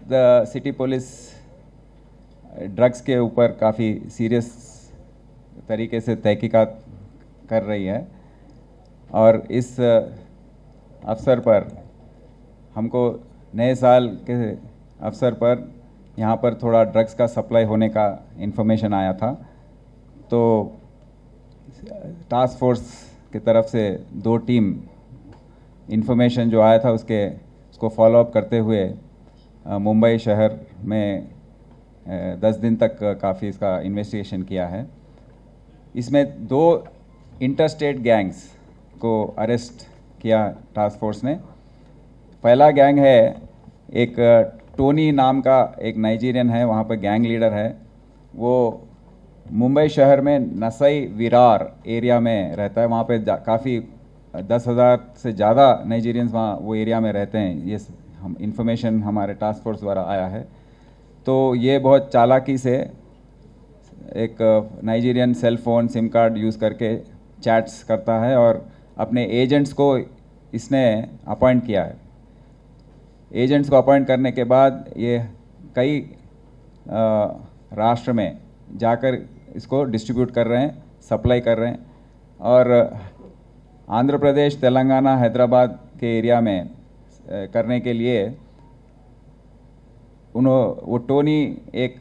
City police drugs के ऊपर काफ़ी सीरियस तरीके से तहकीकात कर रही है और इस अवसर पर हमको नए साल के अवसर पर यहाँ पर थोड़ा ड्रग्स का सप्लाई होने का इन्फॉर्मेशन आया था, तो टास्क फोर्स की तरफ से 2 टीम इन्फॉर्मेशन जो आया था उसको फॉलो अप करते हुए मुंबई शहर में 10 दिन तक काफ़ी इसका इन्वेस्टिगेशन किया है। इसमें 2 इंटरस्टेट गैंग्स को अरेस्ट किया टास्क फोर्स ने। पहला गैंग है एक टोनी नाम का एक नाइजीरियन है, वहाँ पर गैंग लीडर है। वो मुंबई शहर में नसई विरार एरिया में रहता है। वहाँ पे काफ़ी 10,000 से ज़्यादा नाइजीरियंस वहाँ वो एरिया में रहते हैं। ये हम इन्फॉर्मेशन हमारे टास्क फोर्स द्वारा आया है। तो ये बहुत चालाकी से एक Nigerian cell phone SIM card use करके चैट्स करता है और अपने एजेंट्स को इसने अपॉइंट किया है। एजेंट्स को अपॉइंट करने के बाद ये कई राष्ट्र में जाकर इसको डिस्ट्रीब्यूट कर रहे हैं, सप्लाई कर रहे हैं। और आंध्र प्रदेश, तेलंगाना, हैदराबाद के एरिया में करने के लिए वो टोनी एक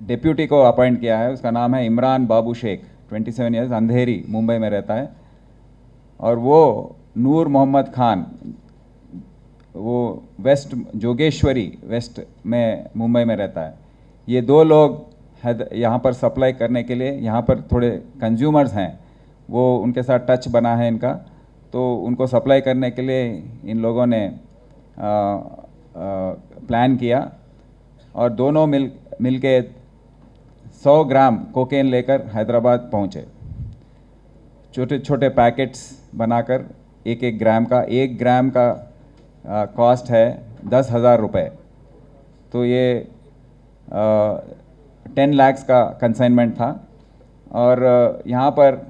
डिप्यूटी को अपॉइंट किया है। उसका नाम है इमरान बाबू शेख, 27 ईयर्स, अंधेरी मुंबई में रहता है। और वो नूर मोहम्मद खान, वो वेस्ट जोगेश्वरी वेस्ट में मुंबई में रहता है। ये 2 लोग यहाँ पर सप्लाई करने के लिए, यहाँ पर थोड़े कंज्यूमर्स हैं, वो उनके साथ टच बना है इनका, तो उनको सप्लाई करने के लिए इन लोगों ने प्लान किया और दोनों मिल के 100 ग्राम कोकेन लेकर हैदराबाद पहुँचे। छोटे छोटे पैकेट्स बनाकर 1 ग्राम का कॉस्ट है 10,000 रुपये। तो ये 10 लाख का कंसाइनमेंट था। और यहाँ पर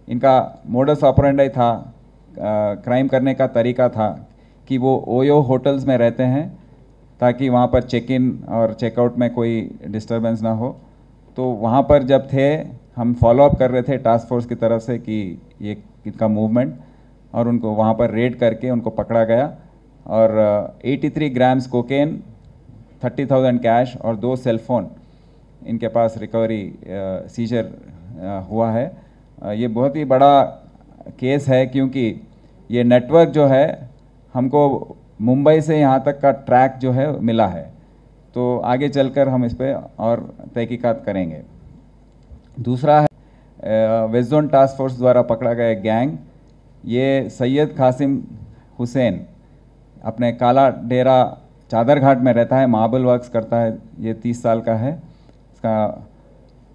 इनका मोडस ऑपरेंडी था, क्राइम करने का तरीका था कि वो ओयो होटल्स में रहते हैं ताकि वहाँ पर चेक इन और चेकआउट में कोई डिस्टरबेंस ना हो। तो वहाँ पर जब थे, हम फॉलो अप कर रहे थे टास्क फोर्स की तरफ से कि ये इनका मूवमेंट, और उनको वहाँ पर रेड करके उनको पकड़ा गया और 83 ग्राम्स कोकेन, 30,000 कैश और 2 सेल फोन इनके पास रिकवरी सीजर हुआ है। ये बहुत ही बड़ा केस है क्योंकि ये नेटवर्क जो है हमको मुंबई से यहाँ तक का ट्रैक जो है मिला है। तो आगे चलकर हम इस पर और तहकीकात करेंगे। दूसरा है वेस्ट जोन टास्क फोर्स द्वारा पकड़ा गया गैंग। ये सैयद कासिम हुसैन अपने काला डेरा चादर घाट में रहता है, मार्बल वर्क्स करता है। ये 30 साल का है। इसका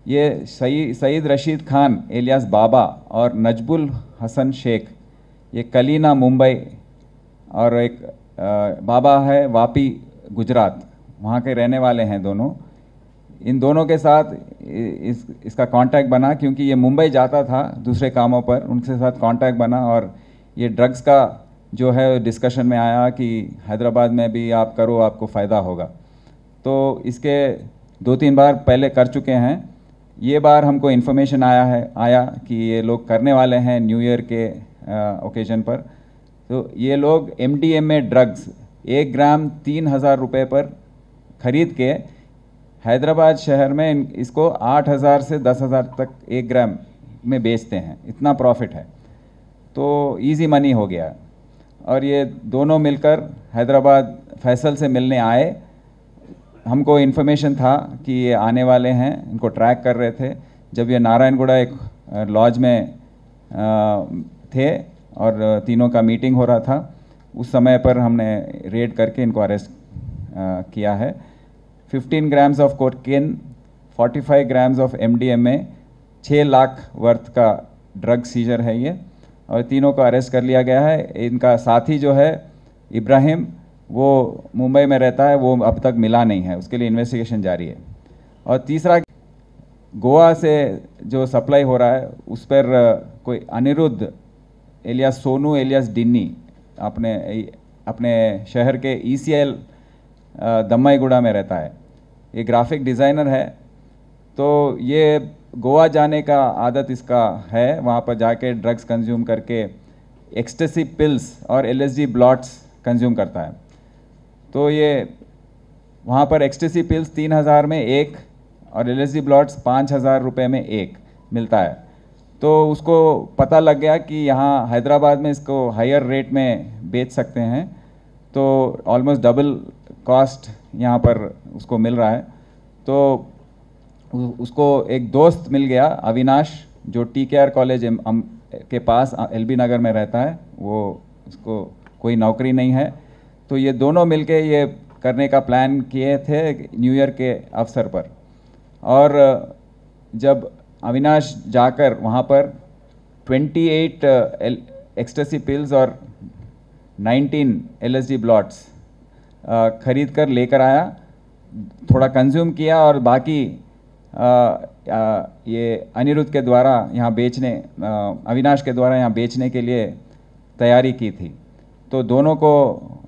ये सईद रशीद खान एलियास बाबा और नजबुल हसन शेख, ये कलीना मुंबई, और एक बाबा है वापी गुजरात, वहाँ के रहने वाले हैं दोनों। इन दोनों के साथ इसका कांटेक्ट बना क्योंकि ये मुंबई जाता था दूसरे कामों पर, उनके साथ कांटेक्ट बना और ये ड्रग्स का जो है डिस्कशन में आया कि हैदराबाद में भी आप करो, आपको फ़ायदा होगा। तो इसके 2-3 बार पहले कर चुके हैं। ये बार हमको इन्फॉर्मेशन आया कि ये लोग करने वाले हैं न्यू ईयर के ओकेजन पर। तो ये लोग MDMA ड्रग्स 1 ग्राम 3,000 रुपये पर ख़रीद के हैदराबाद शहर में इसको 8,000 से 10,000 तक 1 ग्राम में बेचते हैं। इतना प्रॉफिट है, तो इजी मनी हो गया। और ये दोनों मिलकर हैदराबाद फैसल से मिलने आए। हमको इन्फॉर्मेशन था कि ये आने वाले हैं, इनको ट्रैक कर रहे थे। जब ये नारायणगुड़ा एक लॉज में थे और तीनों का मीटिंग हो रहा था, उस समय पर हमने रेड करके इनको अरेस्ट किया है। 15 grams of cocaine, 45 grams of MDMA, 6 lakh worth का ड्रग सीजर है ये, और तीनों को अरेस्ट कर लिया गया है। इनका साथी जो है इब्राहिम, वो मुंबई में रहता है, वो अब तक मिला नहीं है, उसके लिए इन्वेस्टिगेशन जारी है। और तीसरा, गोवा से जो सप्लाई हो रहा है उस पर कोई अनिरुद्ध एलियास सोनू एलियास डिन्नी अपने शहर के ECL दम्माईगुड़ा में रहता है। ये ग्राफिक डिज़ाइनर है। तो ये गोवा जाने का आदत इसका है, वहाँ पर जाके ड्रग्स कंज्यूम करके एक्सटेसी पिल्स और एलएसडी ब्लॉट्स कंज्यूम करता है। तो ये वहाँ पर एक्सटेसी पिल्स 3,000 में एक और एलएसडी ब्लॉट्स 5,000 रुपये में एक मिलता है। तो उसको पता लग गया कि यहाँ हैदराबाद में इसको हायर रेट में बेच सकते हैं, तो ऑलमोस्ट डबल कॉस्ट यहाँ पर उसको मिल रहा है। तो उसको एक दोस्त मिल गया अविनाश, जो TKR कॉलेज के पास LB नगर में रहता है। वो उसको कोई नौकरी नहीं है, तो ये दोनों मिलके ये करने का प्लान किए थे न्यू ईयर के अवसर पर। और जब अविनाश जाकर वहाँ पर 28 एक्सटेसी पिल्स और 19 LSD ब्लॉट्स खरीद कर लेकर आया, थोड़ा कंज्यूम किया और बाकी ये अनिरुद्ध के द्वारा यहाँ बेचने, अविनाश के द्वारा यहाँ बेचने के लिए तैयारी की थी। तो दोनों को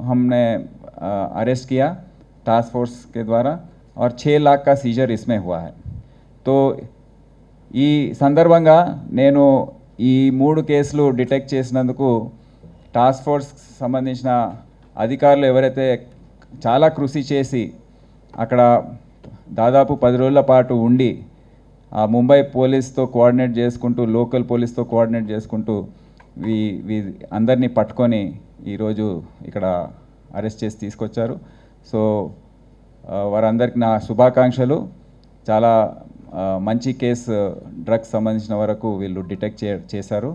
हमने अरेस्ट किया टास्क फोर्स के द्वारा और 6 लाख का सीजर इसमें हुआ है। तो ఈ సందర్భంగా నేను ఈ 3 కేసులు డిటెక్ట్ చేసినందుకు టాస్క్ ఫోర్స్ సంబంధించిన అధికారులు ఎవరైతే చాలా కృషి చేసి అక్కడ దాదాపు 10 రోజుల పాటు ఉండి ఆ ముంబై పోలీస్తో కోఆర్డినేట్ చేసుకుంటూ, లోకల్ పోలీస్తో కోఆర్డినేట్ చేసుకుంటూ అందరినీ పట్టుకొని ఈరోజు ఇక్కడ అరెస్ట్ చేసి తీసుకొచ్చారు. సో వారందరికీ నా శుభాకాంక్షలు. చాలా మంచి కేసు డ్రగ్స్ సంబంధించిన వరకు వీళ్ళు డిటెక్ట్ చేశారు.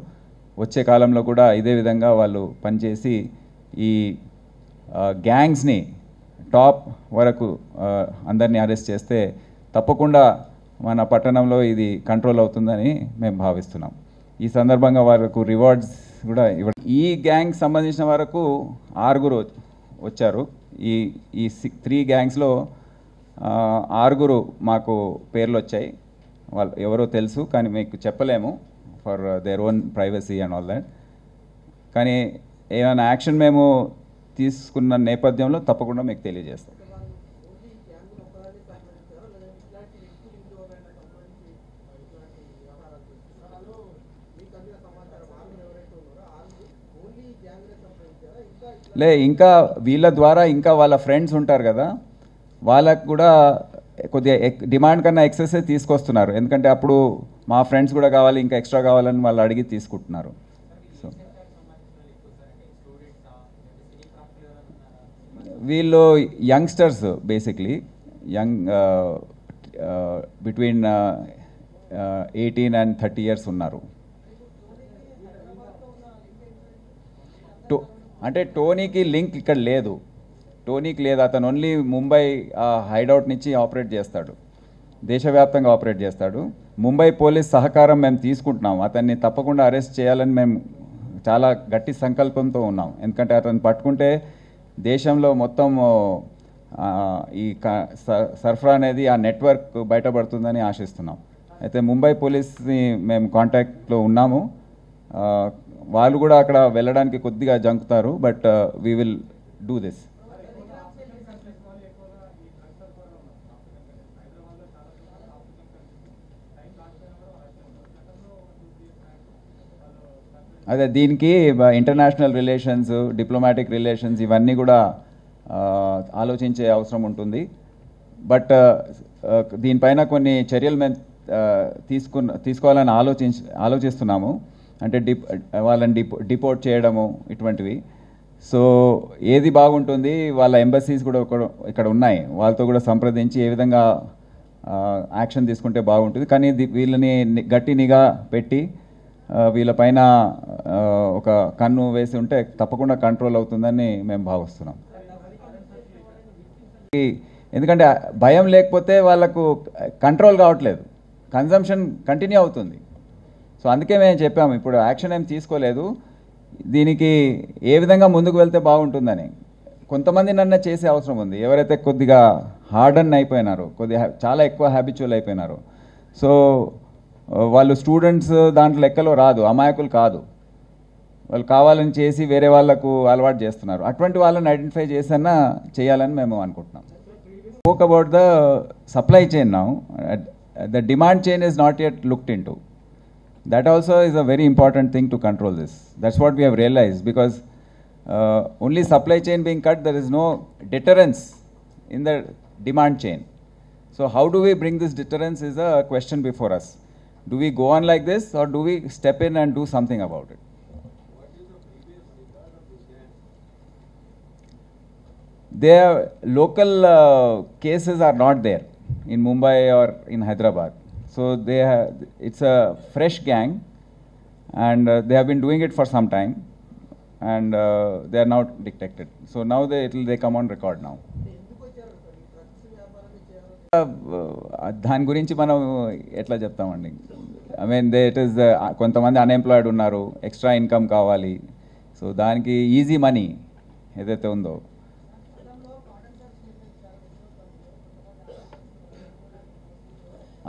వచ్చే కాలంలో కూడా ఇదే విధంగా వాళ్ళు పనిచేసి ఈ గ్యాంగ్స్ని టాప్ వరకు అందరినీ అరెస్ట్ చేస్తే తప్పకుండా మన పట్టణంలో ఇది కంట్రోల్ అవుతుందని మేము భావిస్తున్నాం. ఈ సందర్భంగా వారికి రివార్డ్స్ కూడా ఇవ్వడం. ఈ గ్యాంగ్ సంబంధించిన వరకు 6 వచ్చారు. ఈ 3 గ్యాంగ్స్లో 6 మాకు పేర్లు వచ్చాయి. వాళ్ళు ఎవరో తెలుసు, కానీ మీకు చెప్పలేము for their own privacy and all that. కానీ ఏమైనా యాక్షన్ మేము తీసుకున్న నేపథ్యంలో తప్పకుండా మీకు తెలియజేస్తాం. లే, ఇంకా వీళ్ళ ద్వారా ఇంకా వాళ్ళ ఫ్రెండ్స్ ఉంటారు కదా, వాళ్ళకు కూడా కొద్దిగా డిమాండ్ కన్నా ఎక్సెస్ తీసుకొస్తున్నారు. ఎందుకంటే అప్పుడు మా ఫ్రెండ్స్ కూడా కావాలి, ఇంకా ఎక్స్ట్రా కావాలని వాళ్ళు అడిగి తీసుకుంటున్నారు. సో వీళ్ళు youngsters, basically young, between 18 and 30 years ఉన్నారు. అంటే టోనీకి లింక్ ఇక్కడ లేదు, టోనీకి లేదు. అతను ఓన్లీ ముంబై హైడౌట్ నుంచి ఆపరేట్ చేస్తాడు, దేశవ్యాప్తంగా ఆపరేట్ చేస్తాడు. ముంబై పోలీస్ సహకారం మేము తీసుకుంటున్నాం. అతన్ని తప్పకుండా అరెస్ట్ చేయాలని మేము చాలా గట్టి సంకల్పంతో ఉన్నాం. ఎందుకంటే అతను పట్టుకుంటే దేశంలో మొత్తం ఈ సరఫరా అనేది, ఆ నెట్వర్క్ బయటపడుతుందని ఆశిస్తున్నాం. అయితే ముంబై పోలీస్ని మేము కాంటాక్ట్లో ఉన్నాము. వాళ్ళు కూడా అక్కడ వెళ్ళడానికి కొద్దిగా జంకుతారు, but we will do this. అదే దీనికి ఇంటర్నేషనల్ రిలేషన్స్, డిప్లొమాటిక్ రిలేషన్స్ ఇవన్నీ కూడా ఆలోచించే అవసరం ఉంటుంది. బట్ దీనిపైన కొన్ని చర్యలు మేము తీసుకోవాలని ఆలోచిస్తున్నాము. అంటే వాళ్ళని డిపోర్ట్ చేయడము ఇటువంటివి. సో ఏది బాగుంటుంది, వాళ్ళ ఎంబసీస్ కూడా ఇక్కడ ఉన్నాయి, వాళ్ళతో కూడా సంప్రదించి ఏ విధంగా యాక్షన్ తీసుకుంటే బాగుంటుంది. కానీ వీళ్ళని గట్టి నిఘా పెట్టి వీళ్ళపైన ఒక కన్ను వేసి ఉంటే తప్పకుండా కంట్రోల్ అవుతుందని మేము భావిస్తున్నాం. ఎందుకంటే భయం లేకపోతే వాళ్ళకు కంట్రోల్ కావట్లేదు, కన్జంప్షన్ కంటిన్యూ అవుతుంది. సో అందుకే మేము చెప్పాము, ఇప్పుడు యాక్షన్ ఏం తీసుకోలేదు, దీనికి ఏ విధంగా ముందుకు వెళ్తే బాగుంటుందని. కొంతమంది నన్ను చేసే అవసరం ఉంది, ఎవరైతే కొద్దిగా హార్డన్ అయిపోయినారో, కొద్దిగా చాలా ఎక్కువ హ్యాబిచువల్ అయిపోయినారో. సో వాళ్ళు స్టూడెంట్స్ దాంట్లో లెక్కలో రాదు, అమాయకులు కాదు. వాళ్ళు కావాలని చేసి వేరే వాళ్ళకు అలవాటు చేస్తున్నారు. అటువంటి వాళ్ళని ఐడెంటిఫై చేసన్నా చేయాలని మేము అనుకుంటున్నాం. Spoke about the supply chain now. The demand chain is not yet looked into. That also is a very important thing to control this. That's what we have realized, because only supply chain being cut, there is no deterrence in the demand chain. So how do we bring this deterrence is a question before us. Do we go on like this, or do we step in and do something about it? Their local cases are not there in Mumbai or in Hyderabad. So it's a fresh gang, and they have been doing it for some time, and they are now detected. So now they come on record now. దాని గురించి మనం ఎట్లా చెప్తామండి? I mean it is కొంతమంది unemployed ఉన్నారు, extra income కావాలి. So దానికి easy money ఏదైతే ఉందో,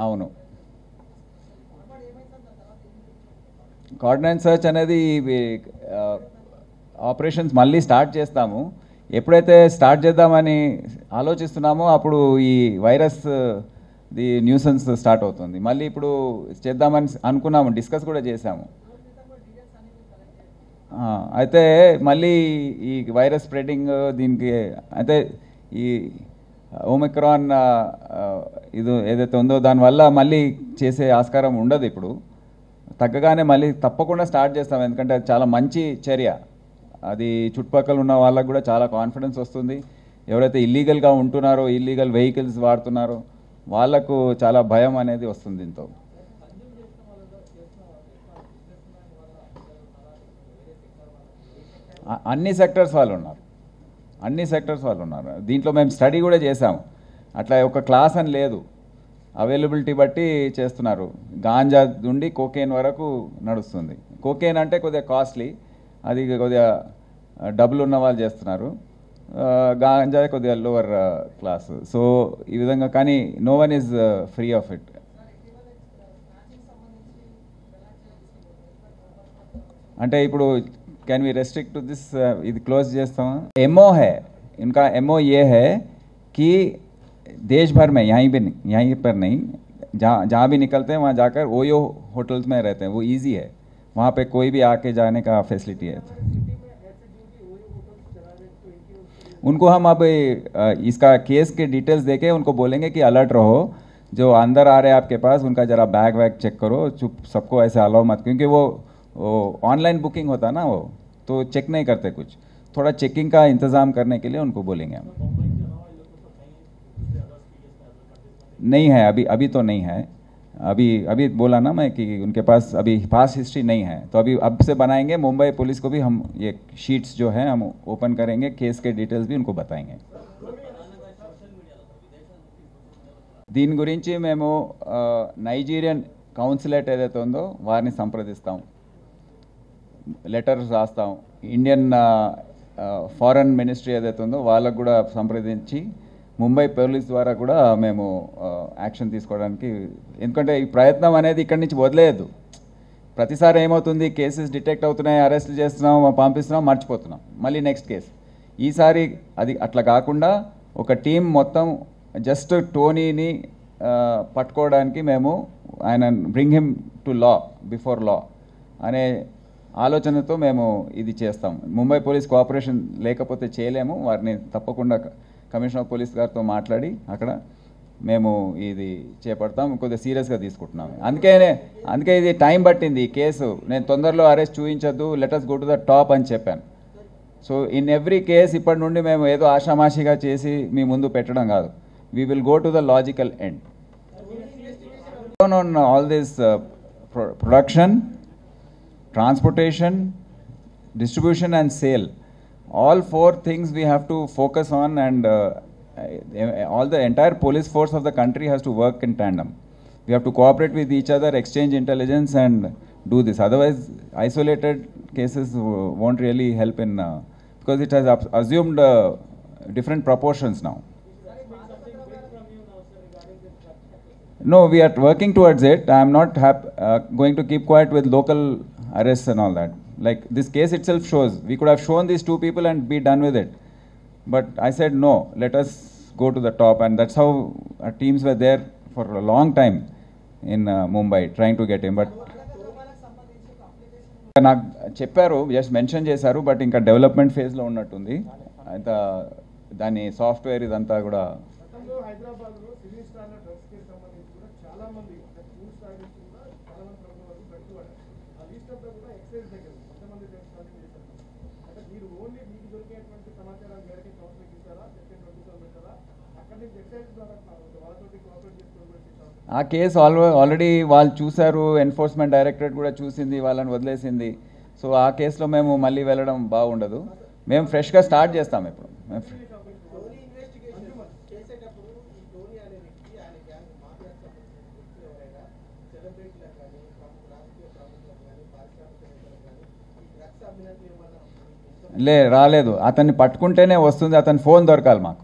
అవును, కార్డినెన్స్ సర్చ్ అనేది ఆపరేషన్స్ మళ్ళీ స్టార్ట్ చేస్తాము. ఎప్పుడైతే స్టార్ట్ చేద్దామని ఆలోచిస్తున్నామో అప్పుడు ఈ వైరస్ ది న్యూసెన్స్ స్టార్ట్ అవుతుంది. మళ్ళీ ఇప్పుడు చేద్దామని అనుకున్నాము, డిస్కస్ కూడా చేశాము. అయితే మళ్ళీ ఈ వైరస్ స్ప్రెడింగ్ దీనికి అయితే ఈ ఓమిక్రాన్ ఇది ఏదైతే ఉందో దానివల్ల మళ్ళీ చేసే ఆస్కారం ఉండదు. ఇప్పుడు తగ్గగానే మళ్ళీ తప్పకుండా స్టార్ట్ చేస్తాం, ఎందుకంటే అది చాలా మంచి చర్య. అది చుట్టుపక్కల ఉన్న వాళ్ళకు కూడా చాలా కాన్ఫిడెన్స్ వస్తుంది. ఎవరైతే ఇల్లీగల్గా ఉంటున్నారో, ఇల్లీగల్ వెహికల్స్ వాడుతున్నారో వాళ్ళకు చాలా భయం అనేది వస్తుంది దీంతో. అన్ని సెక్టర్స్ వాళ్ళు ఉన్నారు, అన్ని సెక్టర్స్ వాళ్ళు ఉన్నారు. దీంట్లో మేము స్టడీ కూడా చేసాము. అట్లా ఒక క్లాస్ అని లేదు, అవైలబిలిటీ బట్టి చేస్తున్నారు. గాంజా నుండి కోకేన్ వరకు నడుస్తుంది. కోకేన్ అంటే కొద్దిగా కాస్ట్లీ, అది కొద్దిగా డబ్బులు ఉన్న వాళ్ళు చేస్తున్నారు. గాంజా కొద్దిగా లోవర్ క్లాస్. సో ఈ విధంగా, కానీ no one is free of it. అంటే ఇప్పుడు can we restrict to this, ఇది क्लोज చేస్తాం. एमओ है इनका, एमओ ये है कि देश भर में यहीं पर नहीं, जहाँ भी निकलते हैं वहाँ जाकर ओयो होटल्स में रहते हैं. वो इजी है, वहाँ पे कोई भी आके जाने का फैसिलिटी है. उनको हम अब इसका केस के डिटेल्स देके उनको बोलेंगे कि अलर्ट रहो, जो अंदर आ रहे हैं आपके पास उनका ज़रा बैग वैग चेक करो. चुप सबको ऐसे अलाउ मत, क्योंकि वो ऑनलाइन बुकिंग होता ना, वो तो चेक नहीं करते. कुछ थोड़ा चेकिंग का इंतज़ाम करने के लिए उनको बोलेंगे हम. नहीं है अभी तो नहीं है. अभी बोला ना मैं कि उनके पास अभी पास हिस्ट्री नहीं है, तो अभी अब से बनाएंगे. मुंबई पुलिस को भी हम ये शीट्स जो है हम ओपन करेंगे, केस के डिटेल्स भी उनको बताएंगे. దీని గురించి మేము నైజీరియన్ కౌన్సిలేట్ ఏదైతే ఉందో వారిని సంప్రదిస్తాం, లెటర్స్ రాస్తాం. ఇండియన్ ఫారెన్ మినిస్ట్రీ ఏదైతే ఉందో వాళ్ళకు కూడా సంప్రదించి ముంబై పోలీస్ ద్వారా కూడా మేము యాక్షన్ తీసుకోవడానికి, ఎందుకంటే ఈ ప్రయత్నం అనేది ఇక్కడి నుంచి వదిలేయద్దు. ప్రతిసారి ఏమవుతుంది, కేసెస్ డిటెక్ట్ అవుతున్నాయి, అరెస్ట్ చేస్తున్నాం, పంపిస్తున్నాం, మర్చిపోతున్నాం, మళ్ళీ నెక్స్ట్ కేసు. ఈసారి అది అట్లా కాకుండా ఒక టీం మొత్తం జస్ట్ టోనీని పట్టుకోవడానికి మేము ఆయన bring him to law, before law అనే ఆలోచనతో మేము ఇది చేస్తాం. ముంబై పోలీస్ కోఆపరేషన్ లేకపోతే చేయలేము. వారిని తప్పకుండా కమిషనర్ ఆఫ్ పోలీస్ గారితో మాట్లాడి అక్కడ మేము ఇది చేపడతాం. కొద్దిగా సీరియస్గా తీసుకుంటున్నాం. అందుకే ఇది టైం పట్టింది ఈ కేసు. నేను తొందరలో అరెస్ట్ చూపించద్దు, letters go to the top అని చెప్పాను. సో ఇన్ ఎవ్రీ కేస్ ఇప్పటి నుండి మేము ఏదో ఆషామాషిగా చేసి మీ ముందు పెట్టడం కాదు. we will go to the logical end. On all this production, transportation, distribution and sale, all four things we have to focus on, and all the entire police force of the country has to work in tandem. We have to cooperate with each other, exchange intelligence and do this. Otherwise isolated cases won't really help in because it has assumed different proportions now. No, we are working towards it. I am not going to keep quiet with local arrests and all that. Like this case itself shows, we could have shown these two people and be done with it. But I said no, let us go to the top, and that's how our teams were there for a long time in Mumbai trying to get him. But నాకు చెప్పారు, just mention చేశారు, but ఇంకా development ఫేజ్లో ఉన్నట్టుంది. అయితే దాని software ఇదంతా కూడా ఆ కేసు ఆల్రెడీ వాళ్ళు చూశారు, ఎన్ఫోర్స్మెంట్ డైరెక్టరేట్ కూడా చూసింది, వాళ్ళని వదిలేసింది. సో ఆ కేసులో మేము మళ్ళీ వెళ్ళడం బాగుండదు. మేము ఫ్రెష్గా స్టార్ట్ చేస్తాం ఇప్పుడు. రాలేదు, అతన్ని పట్టుకుంటేనే వస్తుంది, అతని ఫోన్ దొరకాలి మాకు.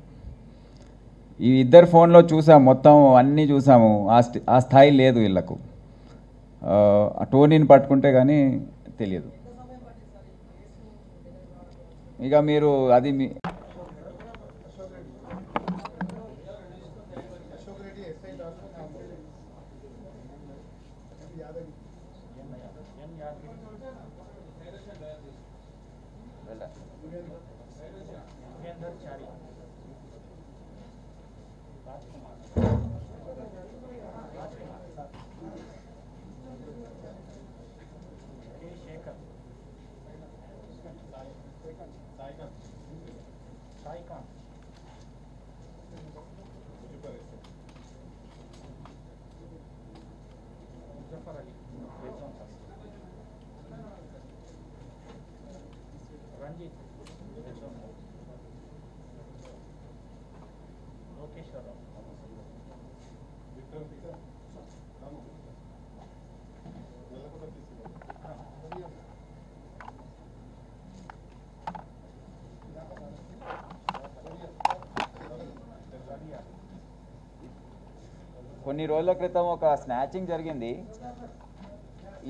ఈ ఇద్దరు ఫోన్లో చూసాము, మొత్తం అన్నీ చూసాము, ఆ స్థాయి లేదు వీళ్ళకు. ఆ టోనీని పట్టుకుంటే కానీ తెలియదు. ఇక మీరు అది మీ కొన్ని రోజుల క్రితం ఒక స్నాచింగ్ జరిగింది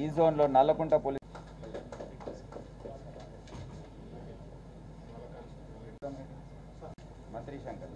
ఈ జోన్లో, నల్లకుంట పోలీస్. మంత్రి శంకర్